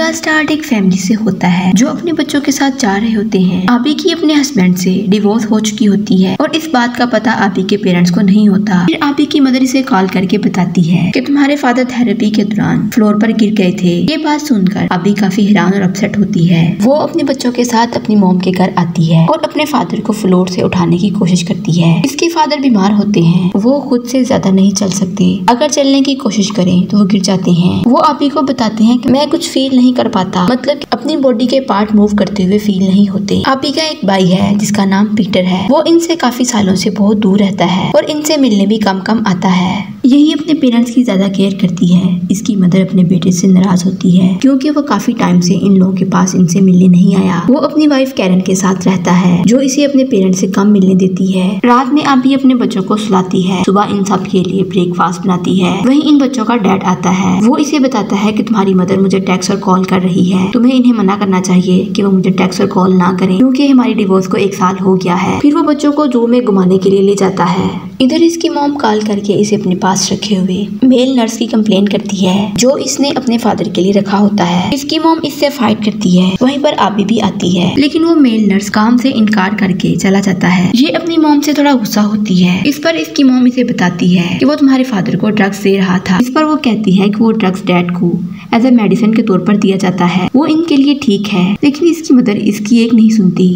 का स्टार्ट एक फैमिली से होता है जो अपने बच्चों के साथ जा रहे होते हैं। आबी की अपने हस्बैंड से डिवोर्स हो चुकी होती है और इस बात का पता आबी के पेरेंट्स को नहीं होता। फिर आबी की मदर इसे कॉल करके बताती है कि तुम्हारे फादर थेरेपी के दौरान फ्लोर पर गिर गए थे। ये बात सुनकर आबी काफी हैरान और अपसेट होती है। वो अपने बच्चों के साथ अपनी मॉम के घर आती है और अपने फादर को फ्लोर से उठाने की कोशिश करती है। इसके फादर बीमार होते हैं, वो खुद से ज्यादा नहीं चल सकते। अगर चलने की कोशिश करें तो वो गिर जाते हैं। वो आबी को बताते हैं कि मैं कुछ फील नहीं कर पाता, मतलब अपनी बॉडी के पार्ट मूव करते हुए फील नहीं होते। आबी का एक भाई है जिसका नाम पीटर है। वो इनसे काफी सालों से बहुत दूर रहता है और इनसे मिलने भी कम आता है। यही अपने पेरेंट्स की ज्यादा केयर करती है। इसकी मदर अपने बेटे से नाराज होती है क्योंकि वो काफी टाइम से इन लोगों के पास इनसे मिलने नहीं आया। वो अपनी वाइफ कैरन के साथ रहता है जो इसे अपने पेरेंट्स से कम मिलने देती है। रात में आबी अपने बच्चों को सुलाती है, सुबह इन सब के लिए ब्रेकफास्ट बनाती है। वहीं इन बच्चों का डैड आता है। वो इसे बताता है कि तुम्हारी मदर मुझे टेक्स्ट और कॉल कर रही है, तुम्हें इन्हें मना करना चाहिए कि वो मुझे टेक्स्ट और कॉल ना करें क्योंकि हमारी डिवोर्स को 1 साल हो गया है। फिर वो बच्चों को जू में घुमाने के लिए ले जाता है। इधर इसकी मॉम कॉल करके इसे अपने पास रखे हुए मेल नर्स की कंप्लेन करती है जो इसने अपने फादर के लिए रखा होता है। इसकी मॉम इससे फाइट करती है। वहीं पर आबी भी आती है लेकिन वो मेल नर्स काम से इनकार करके चला जाता है। ये अपनी मॉम से थोड़ा गुस्सा होती है। इस पर इसकी मॉम इसे बताती है कि वो तुम्हारे फादर को ड्रग्स दे रहा था। इस पर वो कहती है कि वो ड्रग्स डैड को एज ए मेडिसिन के तौर पर दिया जाता है, वो इनके लिए ठीक है। लेकिन इसकी मदर इसकी एक नहीं सुनती।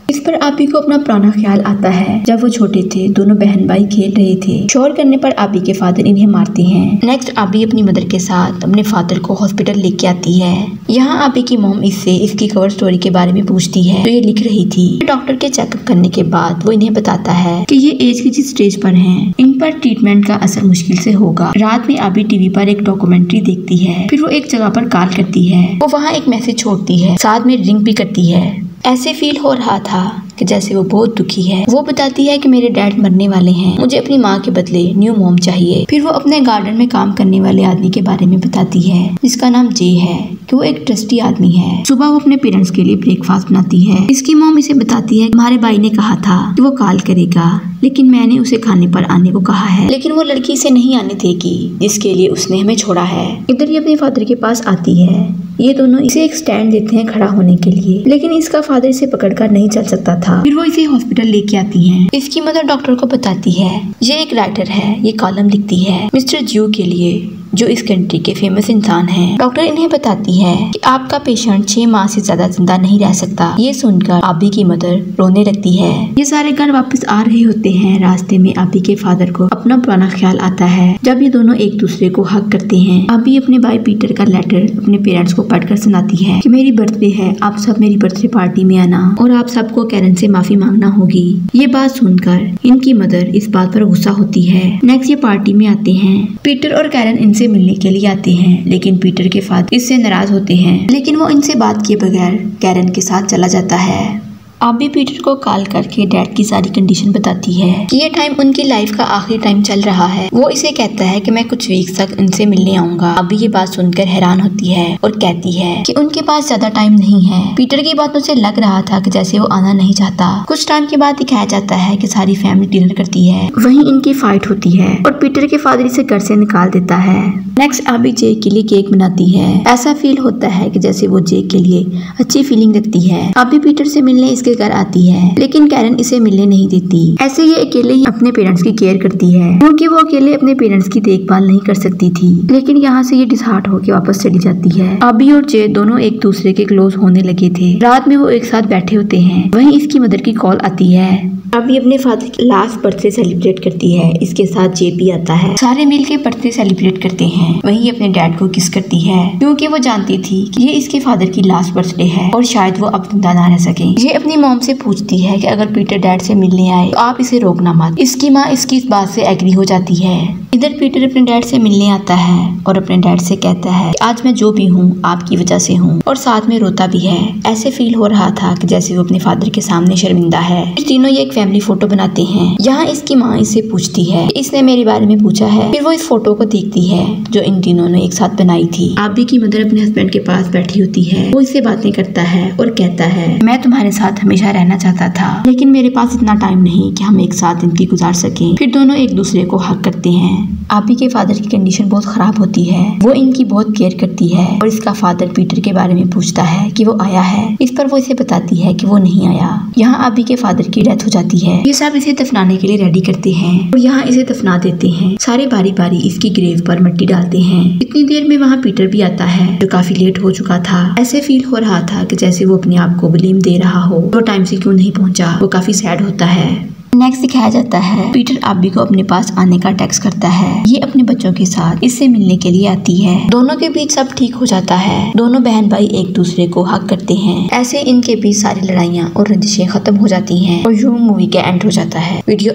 इस पर आबी को अपना पुराना ख्याल आता है। जब वो छोटे थे दोनों बहन भाई खेल रहे थे। शोर करने पर आबी के फादर इन्हें मारते हैं। नेक्स्ट आबी अपनी मदर के साथ अपने फादर को हॉस्पिटल लेके आती है। यहाँ आबी की मॉम इससे इसकी कवर स्टोरी के बारे में पूछती है जो ये लिख रही थी। डॉक्टर के चेकअप करने के बाद वो इन्हें बताता है कि ये एज की जिस स्टेज पर हैं, इन पर ट्रीटमेंट का असर मुश्किल से होगा। रात में आबी टीवी पर एक डॉक्यूमेंट्री देखती है। फिर वो एक जगह पर कॉल करती है। वो वहाँ एक मैसेज छोड़ती है, साथ में ड्रिंक भी करती है। ऐसे फील हो रहा था कि जैसे वो बहुत दुखी है। वो बताती है कि मेरे डैड मरने वाले हैं, मुझे अपनी माँ के बदले न्यू मॉम चाहिए। फिर वो अपने गार्डन में काम करने वाले आदमी के बारे में बताती है जिसका नाम जे है कि वो एक ट्रस्टी आदमी है। सुबह वो अपने पेरेंट्स के लिए ब्रेकफास्ट बनाती है। इसकी मॉम इसे बताती है तुम्हारे भाई ने कहा था कि वो कॉल करेगा, लेकिन मैंने उसे खाने पर आने को कहा है, लेकिन वो लड़की से नहीं आने देगी जिसके लिए उसने हमें छोड़ा है। इधर ये अपने फादर के पास आती है। ये दोनों इसे एक स्टैंड देते हैं खड़ा होने के लिए, लेकिन इसका फादर इसे पकड़कर नहीं चल सकता था। फिर वो इसे हॉस्पिटल लेके आती हैं। इसकी मदर डॉक्टर को बताती है ये एक राइटर है, ये कॉलम लिखती है मिस्टर ज्यू के लिए जो इस कंट्री के फेमस इंसान हैं। डॉक्टर इन्हें बताती है कि आपका पेशेंट 6 माह से ज्यादा जिंदा नहीं रह सकता। ये सुनकर आबी की मदर रोने लगती है। ये सारे घर वापस आ रहे होते हैं। रास्ते में आबी के फादर को अपना पुराना ख्याल आता है जब ये दोनों एक दूसरे को हग करते हैं। आबी अपने भाई पीटर का लेटर अपने पेरेंट्स को पढ़कर सुनाती है कि मेरी बर्थडे है, आप सब मेरी बर्थडे पार्टी में आना और आप सबको कैरन से माफी मांगना होगी। ये बात सुनकर इनकी मदर इस बात पर गुस्सा होती है। नेक्स्ट ये पार्टी में आते हैं। पीटर और कैरन इनसे मिलने के लिए आते हैं, लेकिन पीटर के फादर इससे नाराज होते हैं, लेकिन वो इनसे बात किए बगैर कैरन के साथ चला जाता है। आबी पीटर को कॉल करके डैड की सारी कंडीशन बताती है कि ये टाइम उनकी लाइफ का आखिरी टाइम चल रहा है। वो इसे कहता है कि मैं कुछ वीक्स तक इनसे मिलने आऊंगा। आबी ये बात सुनकर हैरान होती है और कहती है कि उनके पास ज्यादा टाइम नहीं है। पीटर की बातों से लग रहा था कि जैसे वो आना नहीं चाहता। कुछ टाइम के बाद दिखाया जाता है कि सारी फैमिली डिनर करती है। वहीं इनकी फाइट होती है और पीटर के फादर इसे घर से निकाल देता है। नेक्स्ट आबी जे के लिए केक बनाती है। ऐसा फील होता है कि जैसे वो जे के लिए अच्छी फीलिंग रखती है। आबी पीटर से मिलने इसके घर आती है, लेकिन कैरन इसे मिलने नहीं देती। ऐसे ये अकेले ही अपने पेरेंट्स की केयर करती है क्योंकि वो अकेले अपने पेरेंट्स की देखभाल नहीं कर सकती थी। लेकिन यहाँ से ये डिसहार्ट होकर वापस चली जाती है। आबी और जे दोनों एक दूसरे के क्लोज होने लगे थे। रात में वो एक साथ बैठे होते हैं। वहीं इसकी मदर की कॉल आती है। आबी अपने फादर की लास्ट बर्थडे सेलिब्रेट करती है। इसके साथ जे भी आता है। सारे मिलके बर्थडे सेलिब्रेट करते हैं। वहीं अपने डैड को किस करती है क्योंकि वो जानती थी कि ये इसके फादर की लास्ट बर्थडे है और शायद वो अब जिंदा ना रह सके। ये अपनी मॉम से पूछती है कि अगर पीटर डैड से मिलने आए तो आप इसे रोकना मत। इसकी माँ इसकी इस बात से एग्री हो जाती है। इधर पीटर अपने डैड से मिलने आता है और अपने डैड से कहता है कि आज मैं जो भी हूँ आपकी वजह से हूँ, और साथ में रोता भी है। ऐसे फील हो रहा था कि जैसे वो अपने फादर के सामने शर्मिंदा है। फिर तीनों ये एक फैमिली फोटो बनाते हैं। यहाँ इसकी माँ इससे पूछती है कि इसने मेरे बारे में पूछा है। फिर वो इस फोटो को देखती है जो इन तीनों ने एक साथ बनाई थी। आबी की मदर अपने हस्बैंड के पास बैठी होती है। वो इससे बातें करता है और कहता है मैं तुम्हारे साथ हमेशा रहना चाहता था, लेकिन मेरे पास इतना टाइम नहीं कि हम एक साथ जिंदगी गुजार सकें। फिर दोनों एक दूसरे को हक करते हैं। आबी के फादर की कंडीशन बहुत खराब होती है। वो इनकी बहुत केयर करती है और इसका फादर पीटर के बारे में पूछता है कि वो आया है। इस पर वो इसे बताती है कि वो नहीं आया। यहाँ आबी के फादर की डेथ हो जाती है। ये सब इसे दफनाने के लिए रेडी करते हैं और यहाँ इसे दफना देते हैं। सारे बारी बारी इसकी ग्रेव पर मिट्टी डालते हैं। इतनी देर में वहाँ पीटर भी आता है जो काफी लेट हो चुका था। ऐसे फील हो रहा था कि जैसे वो अपने आप को ब्लेम दे रहा हो, वो टाइम से क्यों नहीं पहुंचा। वो काफी सैड होता है। नेक्स्ट दिखाया जाता है पीटर आबी को अपने पास आने का टेक्स्ट करता है। ये अपने बच्चों के साथ इससे मिलने के लिए आती है। दोनों के बीच सब ठीक हो जाता है। दोनों बहन भाई एक दूसरे को हक करते हैं। ऐसे इनके बीच सारी लड़ाइयाँ और रंजिशें खत्म हो जाती हैं और यूं मूवी का एंड हो जाता है। वीडियो